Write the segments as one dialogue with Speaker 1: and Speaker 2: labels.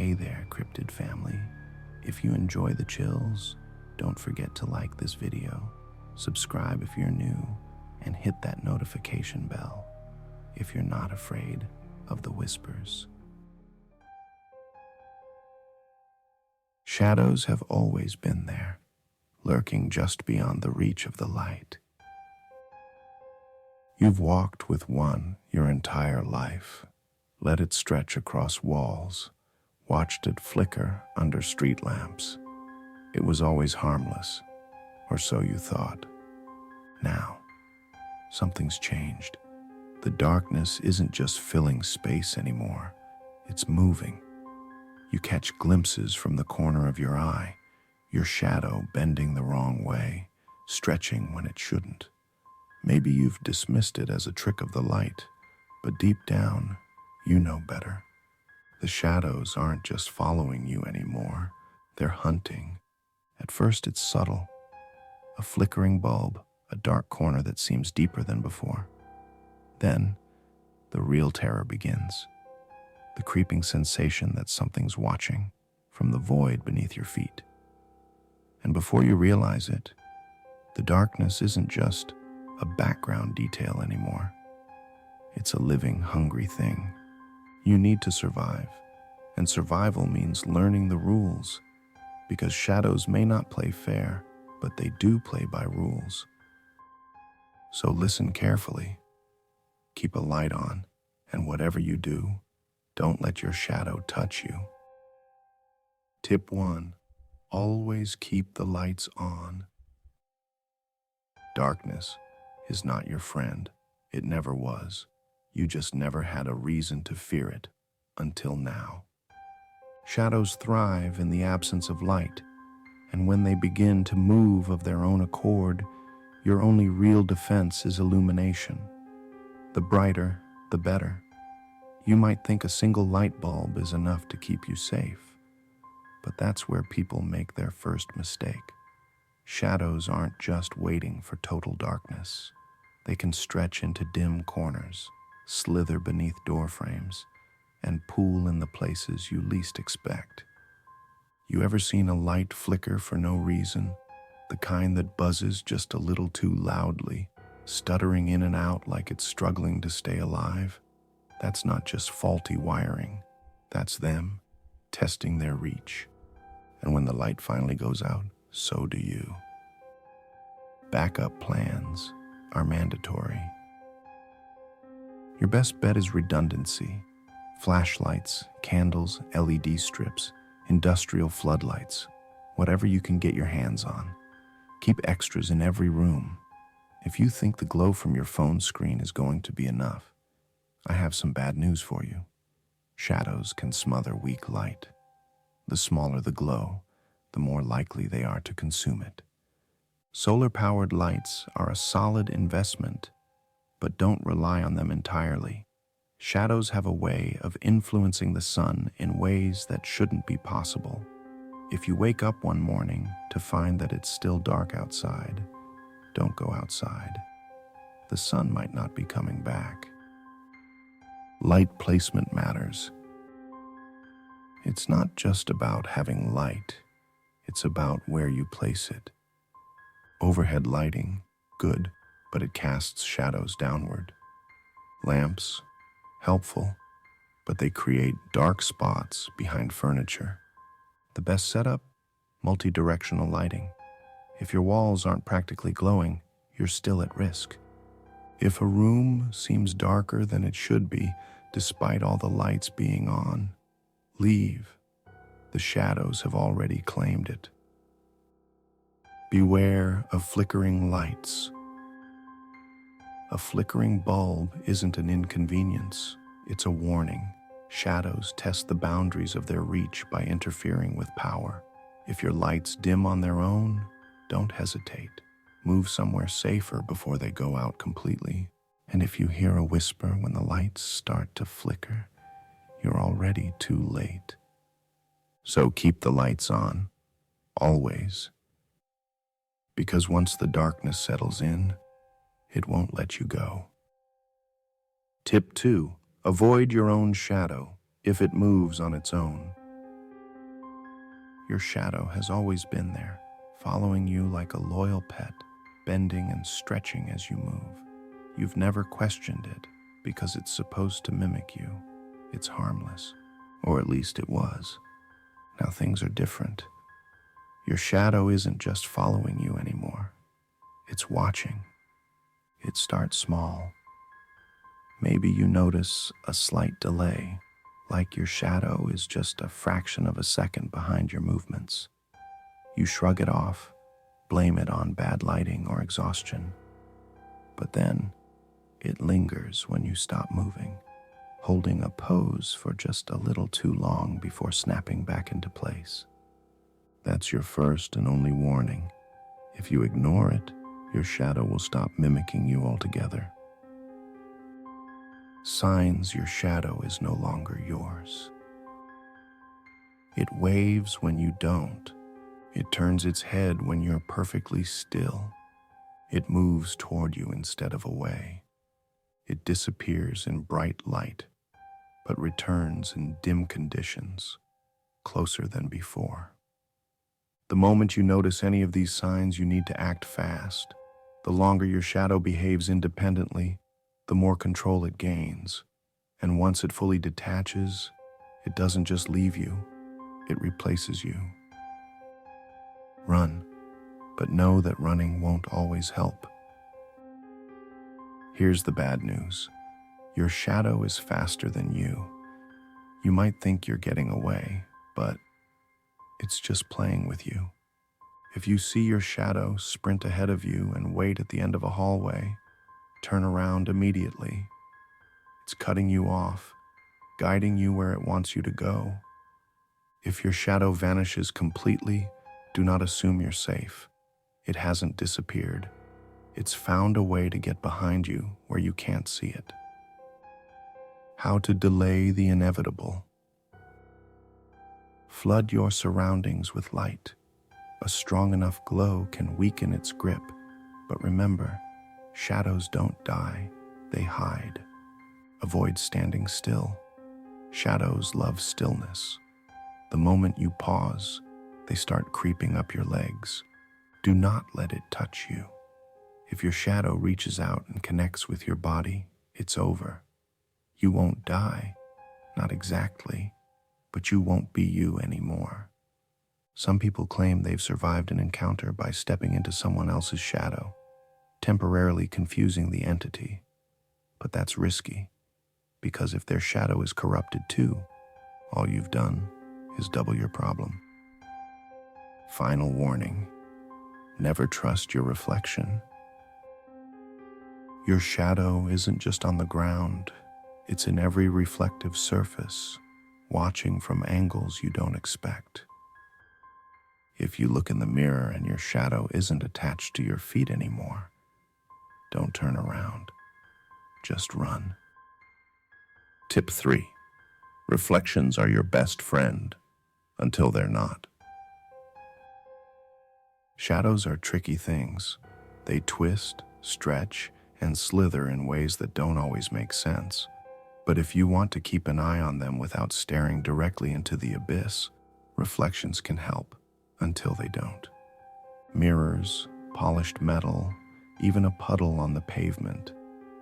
Speaker 1: Hey there, Cryptid family. If you enjoy the chills, don't forget to like this video, subscribe if you're new, and hit that notification bell if you're not afraid of the whispers. Shadows have always been there, lurking just beyond the reach of the light. You've walked with one your entire life, let it stretch across walls, watched it flicker under street lamps. It was always harmless, or so you thought. Now, something's changed. The darkness isn't just filling space anymore, it's moving. You catch glimpses from the corner of your eye, your shadow bending the wrong way, stretching when it shouldn't. Maybe you've dismissed it as a trick of the light, but deep down, you know better. The shadows aren't just following you anymore, they're hunting. At first it's subtle, a flickering bulb, a dark corner that seems deeper than before. Then, the real terror begins. The creeping sensation that something's watching from the void beneath your feet. And before you realize it, the darkness isn't just a background detail anymore. It's a living, hungry thing. You need to survive, and survival means learning the rules, because shadows may not play fair, but they do play by rules. So listen carefully, keep a light on, and whatever you do, don't let your shadow touch you. Tip 1. Always keep the lights on. Darkness is not your friend. It never was. You just never had a reason to fear it until now. Shadows thrive in the absence of light, and when they begin to move of their own accord, your only real defense is illumination. The brighter, the better. You might think a single light bulb is enough to keep you safe, but that's where people make their first mistake. Shadows aren't just waiting for total darkness. They can stretch into dim corners, slither beneath doorframes, and pool in the places you least expect. You ever seen a light flicker for no reason? The kind that buzzes just a little too loudly, stuttering in and out like it's struggling to stay alive? That's not just faulty wiring. That's them testing their reach. And when the light finally goes out, so do you. Backup plans are mandatory. Your best bet is redundancy. Flashlights, candles, LED strips, industrial floodlights, whatever you can get your hands on. Keep extras in every room. If you think the glow from your phone screen is going to be enough, I have some bad news for you. Shadows can smother weak light. The smaller the glow, the more likely they are to consume it. Solar-powered lights are a solid investment, but don't rely on them entirely. Shadows have a way of influencing the sun in ways that shouldn't be possible. If you wake up one morning to find that it's still dark outside, don't go outside. The sun might not be coming back. Light placement matters. It's not just about having light, it's about where you place it. Overhead lighting, good, but it casts shadows downward. Lamps, helpful, but they create dark spots behind furniture. The best setup? Multi-directional lighting. If your walls aren't practically glowing, you're still at risk. If a room seems darker than it should be, despite all the lights being on, leave. The shadows have already claimed it. Beware of flickering lights. A flickering bulb isn't an inconvenience, it's a warning. Shadows test the boundaries of their reach by interfering with power. If your lights dim on their own, don't hesitate. Move somewhere safer before they go out completely. And if you hear a whisper when the lights start to flicker, you're already too late. So keep the lights on, always. Because once the darkness settles in, it won't let you go. Tip 2. Avoid your own shadow if it moves on its own. Your shadow has always been there, following you like a loyal pet, bending and stretching as you move. You've never questioned it because it's supposed to mimic you. It's harmless, or at least it was. Now things are different. Your shadow isn't just following you anymore. It's watching. It starts small. Maybe you notice a slight delay, like your shadow is just a fraction of a second behind your movements. You shrug it off, blame it on bad lighting or exhaustion. But then, it lingers when you stop moving, holding a pose for just a little too long before snapping back into place. That's your first and only warning. If you ignore it, your shadow will stop mimicking you altogether. Signs your shadow is no longer yours. It waves when you don't. It turns its head when you're perfectly still. It moves toward you instead of away. It disappears in bright light, but returns in dim conditions, closer than before. The moment you notice any of these signs, you need to act fast. The longer your shadow behaves independently, the more control it gains. And once it fully detaches, it doesn't just leave you, it replaces you. Run, but know that running won't always help. Here's the bad news. Your shadow is faster than you. You might think you're getting away, but it's just playing with you. If you see your shadow sprint ahead of you and wait at the end of a hallway, turn around immediately. It's cutting you off, guiding you where it wants you to go. If your shadow vanishes completely, do not assume you're safe. It hasn't disappeared. It's found a way to get behind you where you can't see it. How to delay the inevitable. Flood your surroundings with light. A strong enough glow can weaken its grip, but remember, shadows don't die, they hide. Avoid standing still. Shadows love stillness. The moment you pause, they start creeping up your legs. Do not let it touch you. If your shadow reaches out and connects with your body, it's over. You won't die, not exactly, but you won't be you anymore. Some people claim they've survived an encounter by stepping into someone else's shadow, temporarily confusing the entity. But that's risky, because if their shadow is corrupted too, all you've done is double your problem. Final warning: never trust your reflection. Your shadow isn't just on the ground, it's in every reflective surface, watching from angles you don't expect. If you look in the mirror and your shadow isn't attached to your feet anymore, don't turn around, just run. Tip 3. Reflections are your best friend until they're not. Shadows are tricky things. They twist, stretch, and slither in ways that don't always make sense. But if you want to keep an eye on them without staring directly into the abyss, reflections can help until they don't. Mirrors, polished metal, even a puddle on the pavement,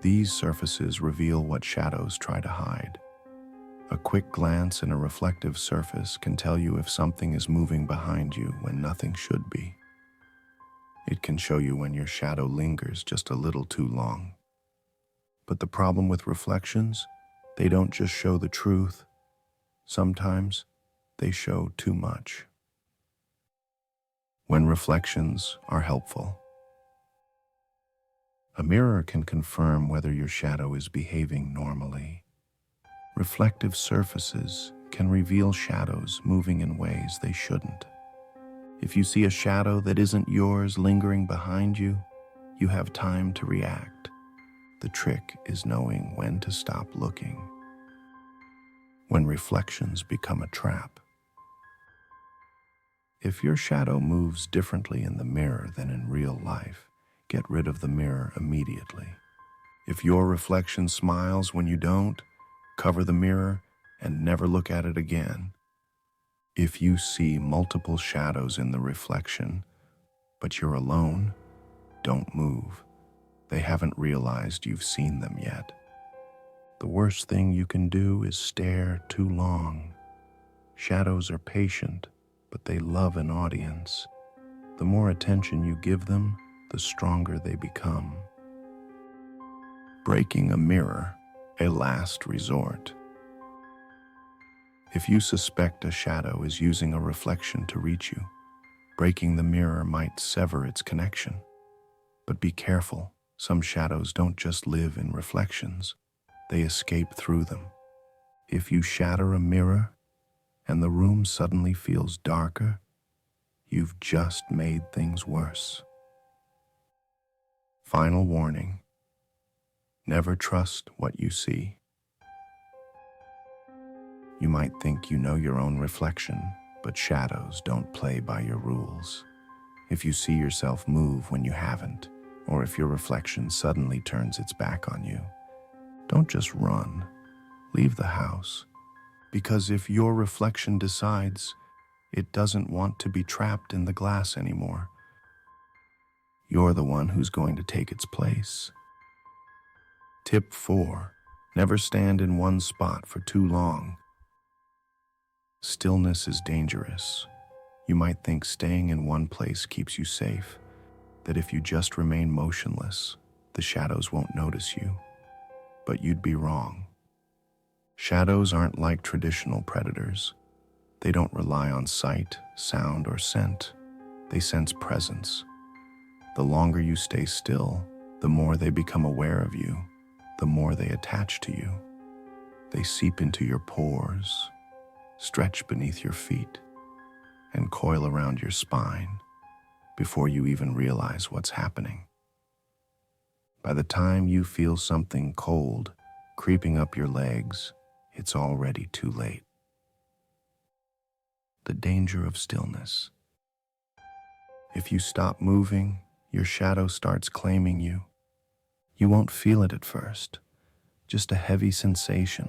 Speaker 1: these surfaces reveal what shadows try to hide. A quick glance in a reflective surface can tell you if something is moving behind you when nothing should be. It can show you when your shadow lingers just a little too long. But the problem with reflections, they don't just show the truth. Sometimes they show too much. When reflections are helpful. A mirror can confirm whether your shadow is behaving normally. Reflective surfaces can reveal shadows moving in ways they shouldn't. If you see a shadow that isn't yours lingering behind you, you have time to react. The trick is knowing when to stop looking. When reflections become a trap. If your shadow moves differently in the mirror than in real life, get rid of the mirror immediately. If your reflection smiles when you don't, cover the mirror and never look at it again. If you see multiple shadows in the reflection, but you're alone, don't move. They haven't realized you've seen them yet. The worst thing you can do is stare too long. Shadows are patient, but they love an audience. The more attention you give them, the stronger they become. Breaking a mirror, a last resort. If you suspect a shadow is using a reflection to reach you, breaking the mirror might sever its connection. But be careful, some shadows don't just live in reflections, they escape through them. If you shatter a mirror and the room suddenly feels darker, you've just made things worse. Final warning: never trust what you see. You might think you know your own reflection, but shadows don't play by your rules. If you see yourself move when you haven't, or if your reflection suddenly turns its back on you, don't just run. Leave the house. Because if your reflection decides it doesn't want to be trapped in the glass anymore, you're the one who's going to take its place. Tip 4. Never stand in one spot for too long. Stillness is dangerous. You might think staying in one place keeps you safe, that if you just remain motionless, the shadows won't notice you. But you'd be wrong. Shadows aren't like traditional predators. They don't rely on sight, sound, or scent. They sense presence. The longer you stay still, the more they become aware of you, the more they attach to you. They seep into your pores, stretch beneath your feet, and coil around your spine before you even realize what's happening. By the time you feel something cold creeping up your legs, it's already too late. The danger of stillness. If you stop moving, your shadow starts claiming you. You won't feel it at first, just a heavy sensation,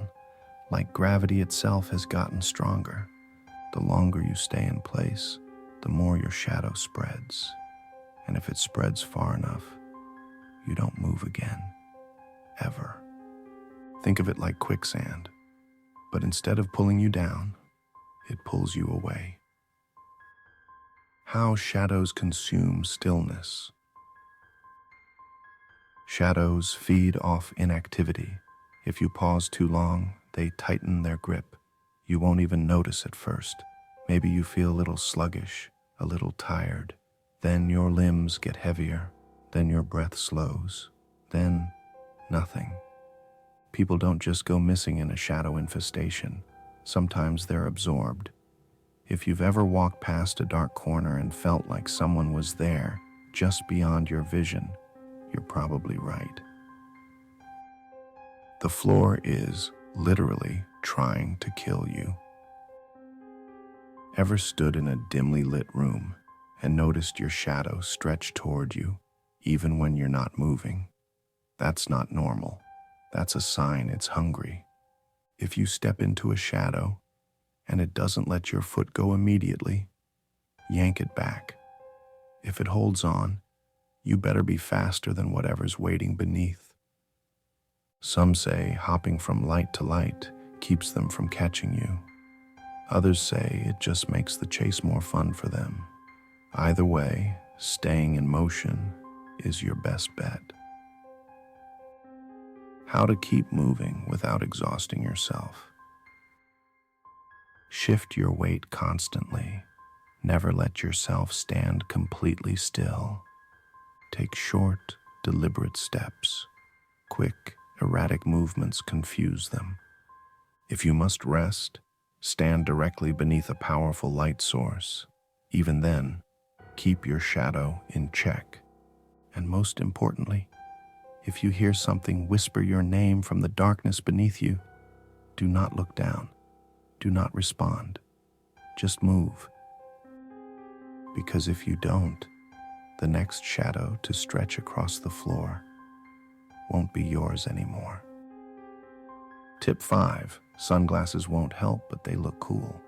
Speaker 1: like gravity itself has gotten stronger. The longer you stay in place, the more your shadow spreads. And if it spreads far enough, you don't move again, ever. Think of it like quicksand, but instead of pulling you down, it pulls you away. How shadows consume stillness. Shadows feed off inactivity. If you pause too long, they tighten their grip. You won't even notice at first. Maybe you feel a little sluggish, a little tired. Then your limbs get heavier. Then your breath slows. Then nothing. People don't just go missing in a shadow infestation. Sometimes they're absorbed. If you've ever walked past a dark corner and felt like someone was there, just beyond your vision, you're probably right. The floor is literally trying to kill you. Ever stood in a dimly lit room and noticed your shadow stretch toward you, even when you're not moving? That's not normal. That's a sign it's hungry. If you step into a shadow and it doesn't let your foot go immediately, yank it back. If it holds on, you better be faster than whatever's waiting beneath. Some say hopping from light to light keeps them from catching you. Others say it just makes the chase more fun for them. Either way, staying in motion is your best bet. How to keep moving without exhausting yourself. Shift your weight constantly. Never let yourself stand completely still. Take short, deliberate steps. Quick, erratic movements confuse them. If you must rest, stand directly beneath a powerful light source. Even then, keep your shadow in check. And most importantly, if you hear something whisper your name from the darkness beneath you, do not look down. Do not respond. Just move. Because if you don't, the next shadow to stretch across the floor won't be yours anymore. Tip 5. Sunglasses won't help, but they look cool.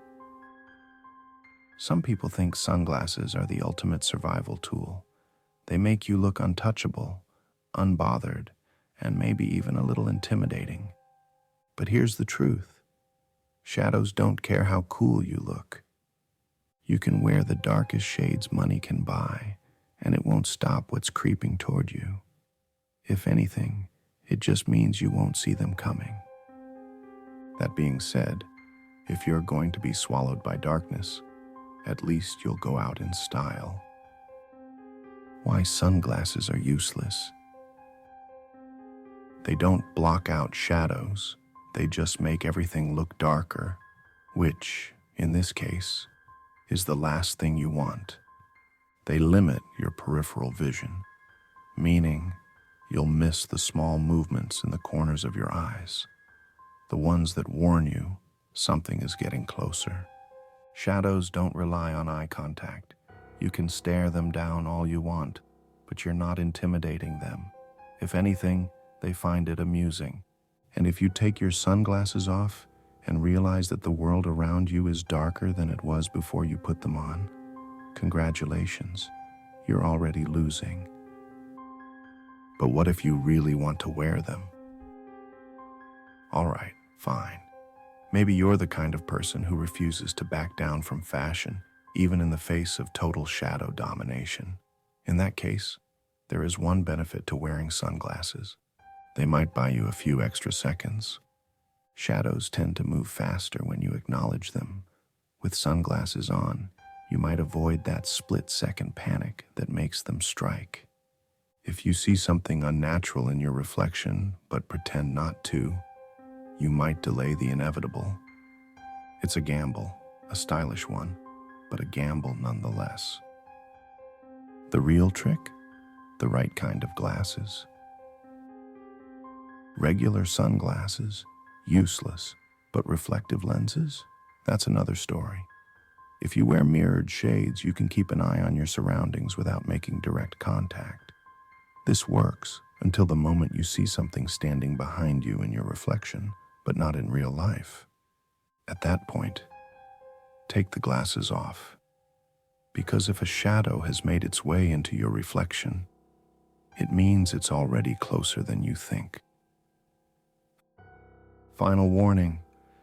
Speaker 1: Some people think sunglasses are the ultimate survival tool. They make you look untouchable, unbothered, and maybe even a little intimidating. But here's the truth. Shadows don't care how cool you look. You can wear the darkest shades money can buy, and it won't stop what's creeping toward you. If anything, it just means you won't see them coming. That being said, if you're going to be swallowed by darkness, at least you'll go out in style. Why sunglasses are useless. They don't block out shadows, they just make everything look darker, which, in this case, is the last thing you want. They limit your peripheral vision, meaning you'll miss the small movements in the corners of your eyes, the ones that warn you something is getting closer. Shadows don't rely on eye contact. You can stare them down all you want, but you're not intimidating them. If anything, they find it amusing. And if you take your sunglasses off and realize that the world around you is darker than it was before you put them on, congratulations, you're already losing. But what if you really want to wear them? All right, fine. Maybe you're the kind of person who refuses to back down from fashion, even in the face of total shadow domination. In that case, there is one benefit to wearing sunglasses. They might buy you a few extra seconds. Shadows tend to move faster when you acknowledge them. With sunglasses on, you might avoid that split-second panic that makes them strike. If you see something unnatural in your reflection but pretend not to, you might delay the inevitable. It's a gamble, a stylish one, but a gamble nonetheless. The real trick? The right kind of glasses. Regular sunglasses, useless, but reflective lenses? That's another story. If you wear mirrored shades, you can keep an eye on your surroundings without making direct contact. This works until the moment you see something standing behind you in your reflection, but not in real life. At that point, take the glasses off. Because if a shadow has made its way into your reflection, it means it's already closer than you think. Final warning,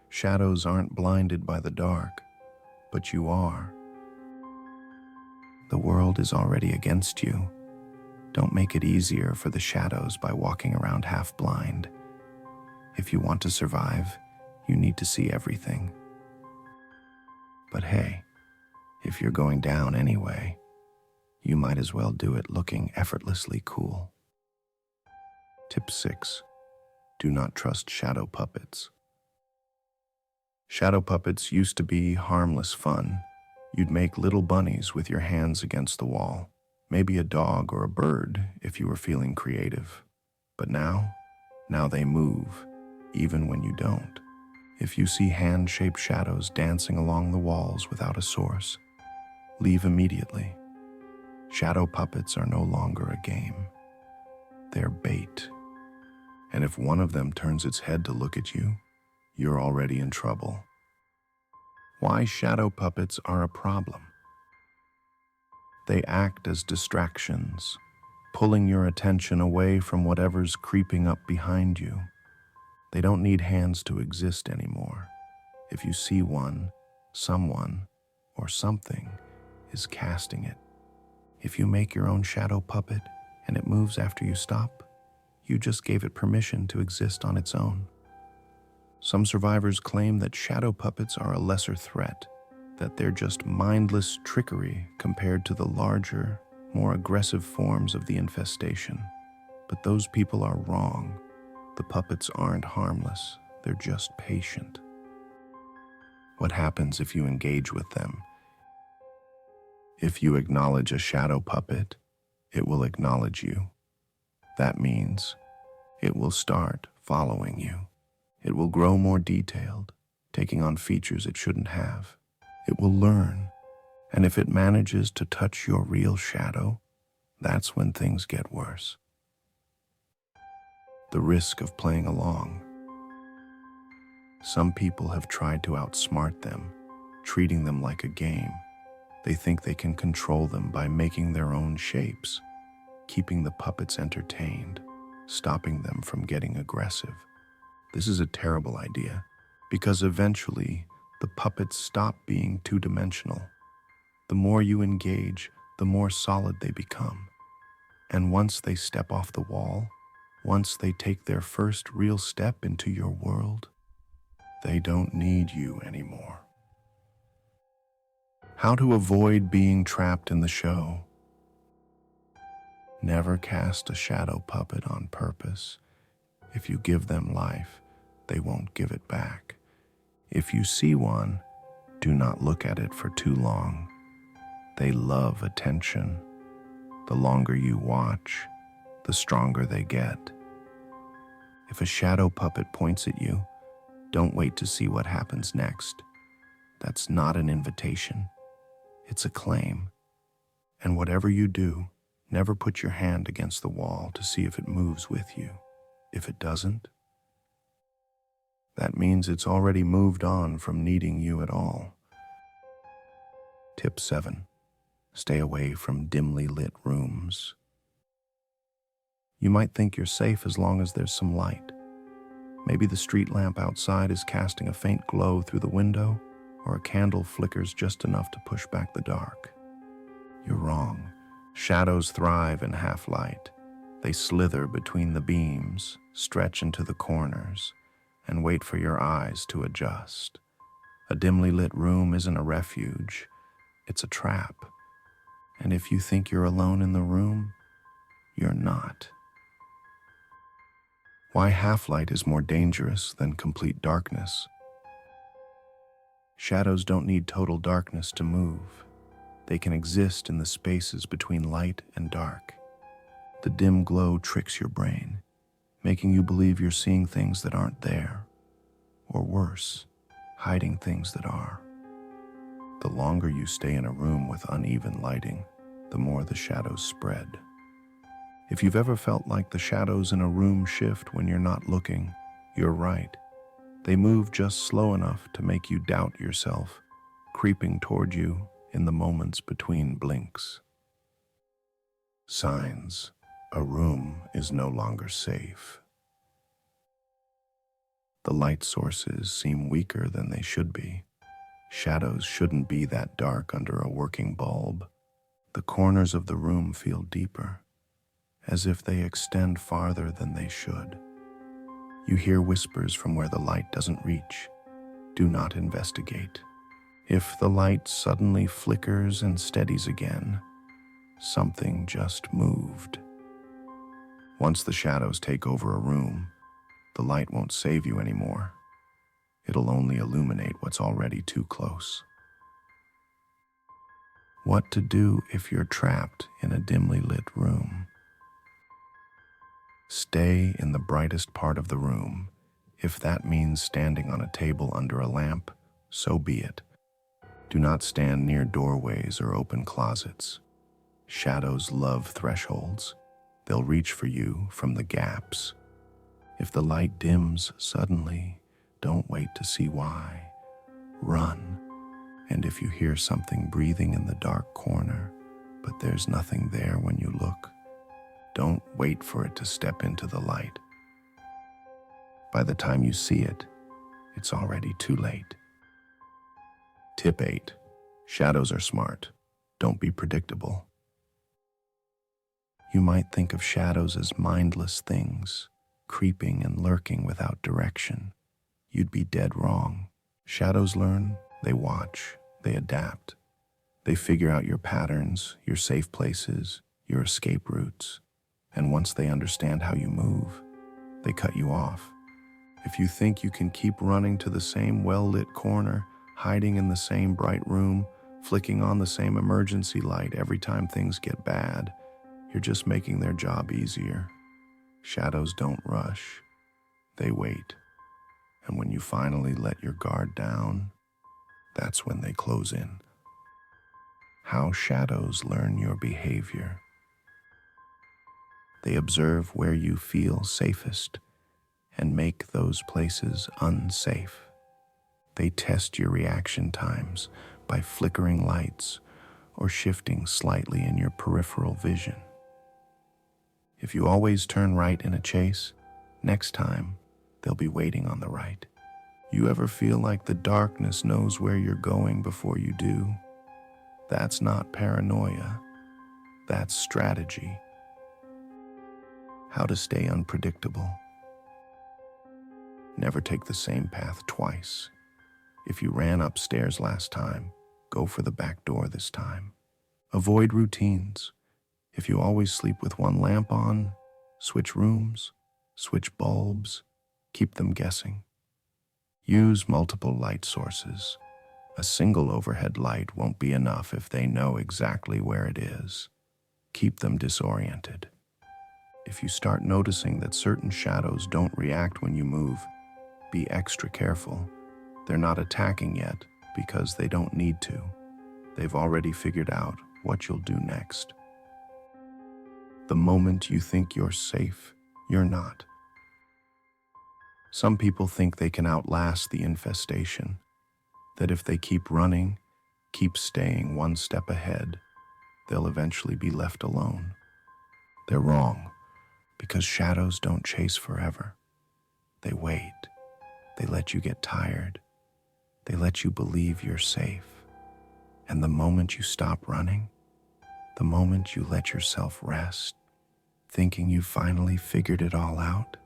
Speaker 1: shadows aren't blinded by the dark, but you are. The world is already against you. Don't make it easier for the shadows by walking around half blind. If you want to survive, you need to see everything. But hey, if you're going down anyway, you might as well do it looking effortlessly cool. Tip 6. Do not trust shadow puppets. Shadow puppets used to be harmless fun. You'd make little bunnies with your hands against the wall, maybe a dog or a bird if you were feeling creative. But now they move, even when you don't. If you see hand-shaped shadows dancing along the walls without a source, leave immediately. Shadow puppets are no longer a game. They're bait. And if one of them turns its head to look at you, you're already in trouble. Why shadow puppets are a problem? They act as distractions, pulling your attention away from whatever's creeping up behind you. They don't need hands to exist anymore. If you see one, someone, or something is casting it. If you make your own shadow puppet and it moves after you stop, you just gave it permission to exist on its own. Some survivors claim that shadow puppets are a lesser threat, that they're just mindless trickery compared to the larger, more aggressive forms of the infestation. But those people are wrong. The puppets aren't harmless, they're just patient. What happens if you engage with them? If you acknowledge a shadow puppet, it will acknowledge you. That means it will start following you. It will grow more detailed, taking on features it shouldn't have. It will learn, and if it manages to touch your real shadow, that's when things get worse. The risk of playing along. Some people have tried to outsmart them, treating them like a game. They think they can control them by making their own shapes, keeping the puppets entertained, stopping them from getting aggressive. This is a terrible idea, because eventually the puppets stop being two-dimensional. The more you engage, the more solid they become. And once they step off the wall, once they take their first real step into your world, they don't need you anymore. How to avoid being trapped in the show. Never cast a shadow puppet on purpose. If you give them life, they won't give it back. If you see one, do not look at it for too long. They love attention. The longer you watch, the stronger they get. If a shadow puppet points at you, don't wait to see what happens next. That's not an invitation. It's a claim. And whatever you do, never put your hand against the wall to see if it moves with you. If it doesn't, that means it's already moved on from needing you at all. Tip 7. Stay away from dimly lit rooms. You might think you're safe as long as there's some light. Maybe the street lamp outside is casting a faint glow through the window, or a candle flickers just enough to push back the dark. You're wrong. Shadows thrive in half-light. They slither between the beams, stretch into the corners, and wait for your eyes to adjust. A dimly lit room isn't a refuge, it's a trap. And if you think you're alone in the room, you're not. Why half-light is more dangerous than complete darkness. Shadows don't need total darkness to move. They can exist in the spaces between light and dark. The dim glow tricks your brain, making you believe you're seeing things that aren't there, or worse, hiding things that are. The longer you stay in a room with uneven lighting, the more the shadows spread. If you've ever felt like the shadows in a room shift when you're not looking, you're right. They move just slow enough to make you doubt yourself, creeping toward you in the moments between blinks. Signs: a room is no longer safe. The light sources seem weaker than they should be. Shadows shouldn't be that dark under a working bulb. The corners of the room feel deeper, as if they extend farther than they should. You hear whispers from where the light doesn't reach. Do not investigate. If the light suddenly flickers and steadies again, something just moved. Once the shadows take over a room, the light won't save you anymore. It'll only illuminate what's already too close. What to do if you're trapped in a dimly lit room? Stay in the brightest part of the room. If that means standing on a table under a lamp, so be it. Do not stand near doorways or open closets. Shadows love thresholds. They'll reach for you from the gaps. If the light dims suddenly, don't wait to see why. Run. And if you hear something breathing in the dark corner, but there's nothing there when you look, don't wait for it to step into the light. By the time you see it, it's already too late. Tip 8. Shadows are smart. Don't be predictable. You might think of shadows as mindless things, creeping and lurking without direction. You'd be dead wrong. Shadows learn, they watch, they adapt. They figure out your patterns, your safe places, your escape routes. And once they understand how you move, they cut you off. If you think you can keep running to the same well-lit corner, hiding in the same bright room, flicking on the same emergency light every time things get bad, you're just making their job easier. Shadows don't rush. They wait. And when you finally let your guard down, that's when they close in. How shadows learn your behavior. They observe where you feel safest and make those places unsafe. They test your reaction times by flickering lights or shifting slightly in your peripheral vision. If you always turn right in a chase, next time they'll be waiting on the right. You ever feel like the darkness knows where you're going before you do? That's not paranoia. That's strategy. How to stay unpredictable. Never take the same path twice. If you ran upstairs last time, go for the back door this time. Avoid routines. If you always sleep with one lamp on, switch rooms, switch bulbs, keep them guessing. Use multiple light sources. A single overhead light won't be enough if they know exactly where it is. Keep them disoriented. If you start noticing that certain shadows don't react when you move, be extra careful. They're not attacking yet because they don't need to. They've already figured out what you'll do next. The moment you think you're safe, you're not. Some people think they can outlast the infestation, that if they keep running, keep staying one step ahead, they'll eventually be left alone. They're wrong, because shadows don't chase forever. They wait. They let you get tired. They let you believe you're safe. And the moment you stop running, the moment you let yourself rest, thinking you finally figured it all out,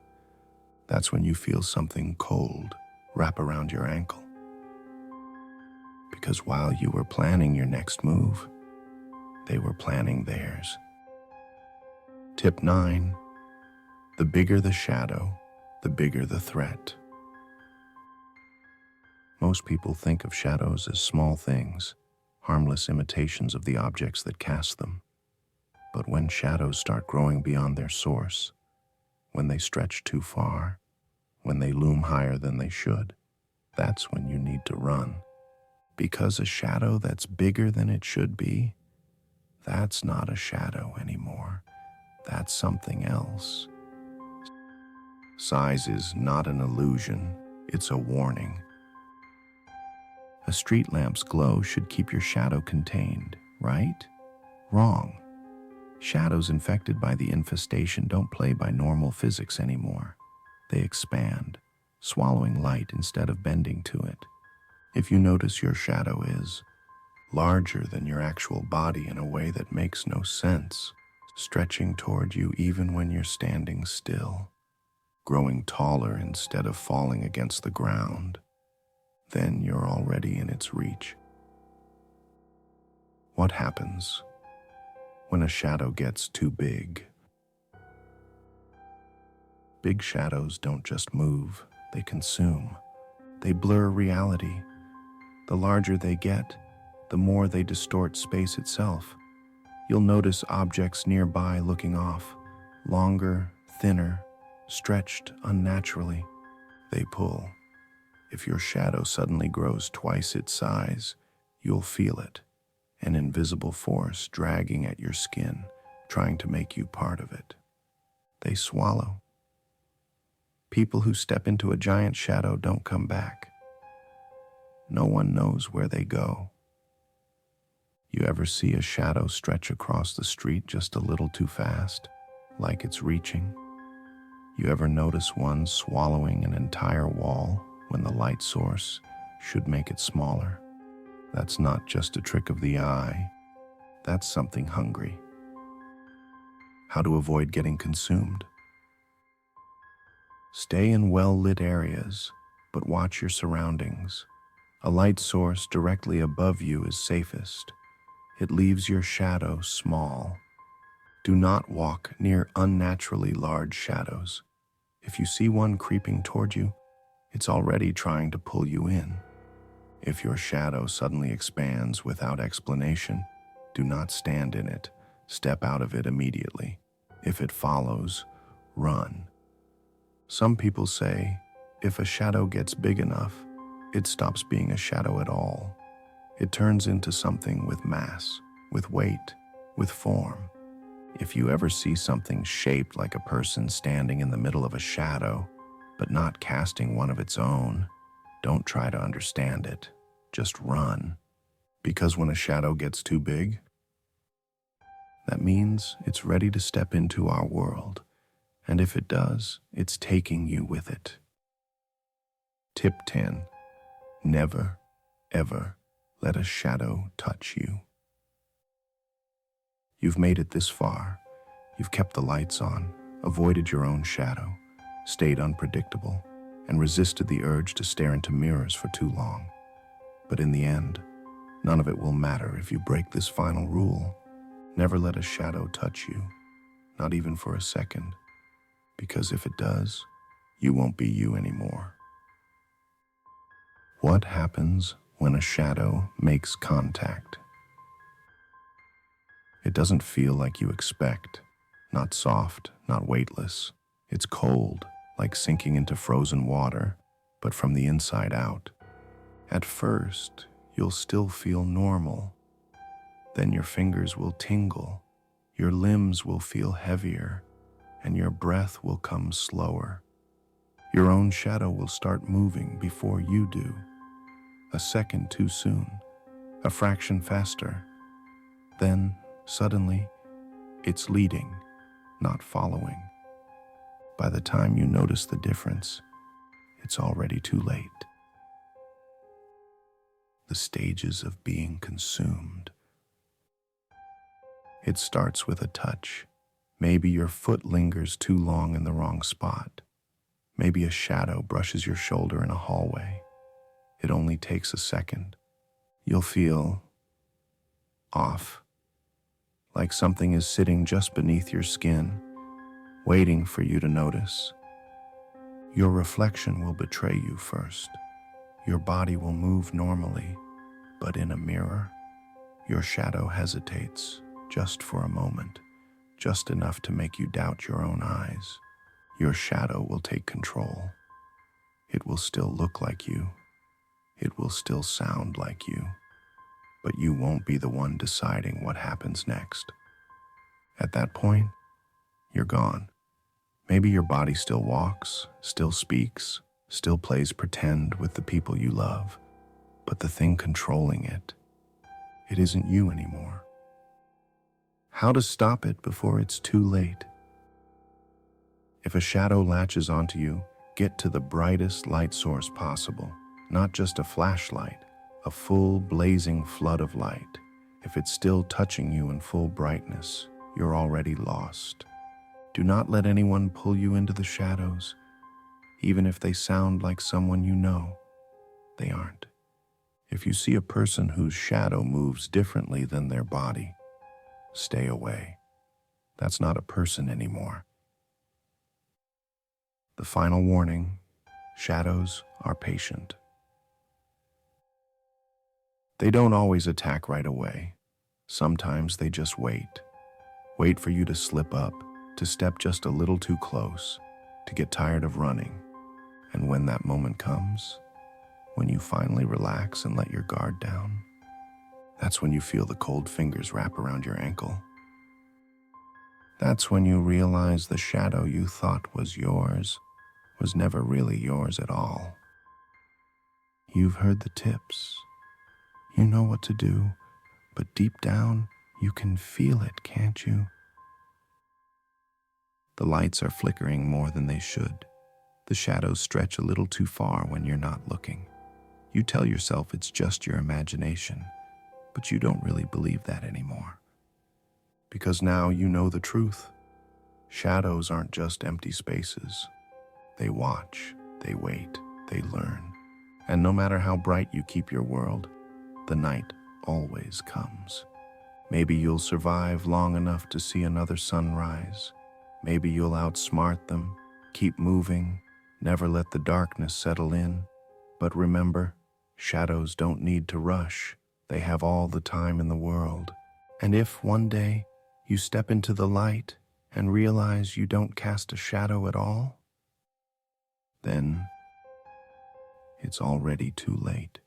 Speaker 1: that's when you feel something cold wrap around your ankle. Because while you were planning your next move, they were planning theirs. Tip 9. The bigger the shadow, the bigger the threat. Most people think of shadows as small things, harmless imitations of the objects that cast them. But when shadows start growing beyond their source, when they stretch too far, when they loom higher than they should, that's when you need to run. Because a shadow that's bigger than it should be, that's not a shadow anymore. That's something else. Size is not an illusion, it's a warning. A street lamp's glow should keep your shadow contained, right? Wrong. Shadows infected by the infestation don't play by normal physics anymore. They expand, swallowing light instead of bending to it. If you notice your shadow is larger than your actual body in a way that makes no sense, stretching toward you even when you're standing still, growing taller instead of falling against the ground, then you're already in its reach. What happens when a shadow gets too big? Big shadows don't just move, they consume. They blur reality. The larger they get, the more they distort space itself. You'll notice objects nearby looking off, longer, thinner, stretched unnaturally. They pull. If your shadow suddenly grows twice its size, you'll feel it, an invisible force dragging at your skin, trying to make you part of it. They swallow. People who step into a giant shadow don't come back. No one knows where they go. You ever see a shadow stretch across the street just a little too fast, like it's reaching? You ever notice one swallowing an entire wall when the light source should make it smaller? That's not just a trick of the eye. That's something hungry. How to avoid getting consumed? Stay in well-lit areas, but watch your surroundings. A light source directly above you is safest. It leaves your shadow small. Do not walk near unnaturally large shadows. If you see one creeping toward you, it's already trying to pull you in. If your shadow suddenly expands without explanation, do not stand in it. Step out of it immediately. If it follows, run. Some people say, if a shadow gets big enough, it stops being a shadow at all. It turns into something with mass, with weight, with form. If you ever see something shaped like a person standing in the middle of a shadow, but not casting one of its own, don't try to understand it. Just run. Because when a shadow gets too big, that means it's ready to step into our world. And if it does, it's taking you with it. Tip 10. Never, ever let a shadow touch you. You've made it this far. You've kept the lights on, avoided your own shadow, stayed unpredictable, and resisted the urge to stare into mirrors for too long. But in the end, none of it will matter if you break this final rule. Never let a shadow touch you, not even for a second, because if it does, you won't be you anymore. What happens when a shadow makes contact? It doesn't feel like you expect, not soft, not weightless. It's cold, like sinking into frozen water, but from the inside out. At first, you'll still feel normal. Then your fingers will tingle, your limbs will feel heavier, and your breath will come slower. Your own shadow will start moving before you do. A second too soon, a fraction faster. Then, suddenly, it's leading, not following. By the time you notice the difference, it's already too late. The stages of being consumed. It starts with a touch. Maybe your foot lingers too long in the wrong spot. Maybe a shadow brushes your shoulder in a hallway. It only takes a second. You'll feel off, like something is sitting just beneath your skin, waiting for you to notice. Your reflection will betray you first. Your body will move normally, but in a mirror, your shadow hesitates just for a moment, just enough to make you doubt your own eyes. Your shadow will take control. It will still look like you. It will still sound like you. But you won't be the one deciding what happens next. At that point, you're gone. Maybe your body still walks, still speaks, still plays pretend with the people you love, but the thing controlling it, it isn't you anymore. How to stop it before it's too late? If a shadow latches onto you, get to the brightest light source possible. Not just a flashlight, a full blazing flood of light. If it's still touching you in full brightness, you're already lost. Do not let anyone pull you into the shadows, even if they sound like someone you know. They aren't. If you see a person whose shadow moves differently than their body, stay away. That's not a person anymore. The final warning: shadows are patient. They don't always attack right away. Sometimes they just wait. Wait for you to slip up, to step just a little too close, to get tired of running. And when that moment comes, when you finally relax and let your guard down, that's when you feel the cold fingers wrap around your ankle. That's when you realize the shadow you thought was yours was never really yours at all. You've heard the tips. You know what to do, but deep down, you can feel it, can't you? The lights are flickering more than they should. The shadows stretch a little too far when you're not looking. You tell yourself it's just your imagination, but you don't really believe that anymore. Because now you know the truth. Shadows aren't just empty spaces. They watch, they wait, they learn. And no matter how bright you keep your world, the night always comes. Maybe you'll survive long enough to see another sunrise. Maybe you'll outsmart them, keep moving, never let the darkness settle in. But remember, shadows don't need to rush. They have all the time in the world. And if one day you step into the light and realize you don't cast a shadow at all, then it's already too late.